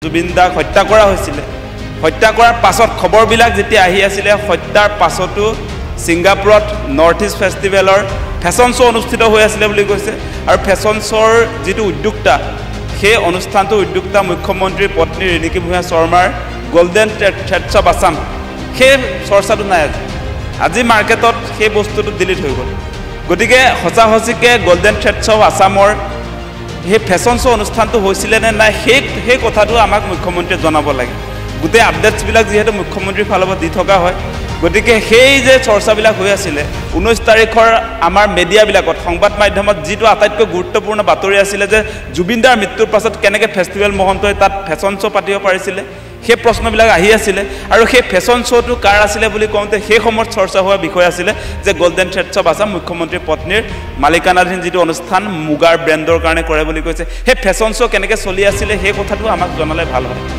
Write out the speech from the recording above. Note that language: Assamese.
জুবিন দাক হত্যা কৰা হৈছিলে হত্যা কৰাৰ পাছত খবৰবিলাক যেতিয়া আহি আছিলে হত্যাৰ পাছতো সিংগাপুৰত নৰ্থ ইষ্ট ফেষ্টিভেলৰ ফেশ্বন শ্ব' অনুষ্ঠিত হৈ আছিলে বুলি কৈছে আৰু ফেশ্বন শ্ব'ৰ যিটো উদ্যোক্তা সেই অনুষ্ঠানটোৰ উদ্যোক্তা মুখ্যমন্ত্ৰীৰ পত্নী ৰিণিকী ভূঞা শৰ্মাৰ গোল্ডেন থ্ৰেডছ অফ আছাম সেই চৰ্চাটো নাই আজি মাৰ্কেটত সেই বস্তুটো ডিলিট হৈ গ'ল গতিকে সঁচাসঁচিকে গোল্ডেন থ্ৰেডছ অফ আছামৰ সেই ফেশ্বন শ্ব' অনুষ্ঠানটো হৈছিলে নে নাই সেই কথাটো আমাক মুখ্যমন্ত্ৰীয়ে জনাব লাগে গোটেই আপডেটছবিলাক যিহেতু মুখ্যমন্ত্ৰীৰ ফালৰ পৰা দি থকা হয় গতিকে সেই যে চৰ্চাবিলাক হৈ আছিলে 19 তাৰিখৰ আমাৰ মিডিয়াবিলাকত সংবাদ মাধ্যমত যিটো আটাইতকৈ গুৰুত্বপূৰ্ণ বাতৰি আছিলে যে জুবিন দাৰ মৃত্যুৰ পাছত কেনেকৈ ফেষ্টিভেল মহন্তই তাত ফেশ্বন শ্ব' পাতিব পাৰিছিলে সেই প্ৰশ্নবিলাক আহি আছিলে আৰু সেই ফেশ্বন শ্ব'টো কাৰ আছিলে বুলি কওঁতে সেই সময়ত চৰ্চা হোৱা বিষয় আছিলে যে গোল্ডেন থ্ৰেডছ অফ আছাম মুখ্যমন্ত্ৰীৰ পত্নীৰ মালিকানাধীন যিটো অনুষ্ঠান মুগাৰ ব্ৰেণ্ডৰ কাৰণে কৰে বুলি কৈছে সেই ফেশ্বন শ্ব' কেনেকৈ চলি আছিলে সেই কথাটো আমাক জনালে ভাল হয়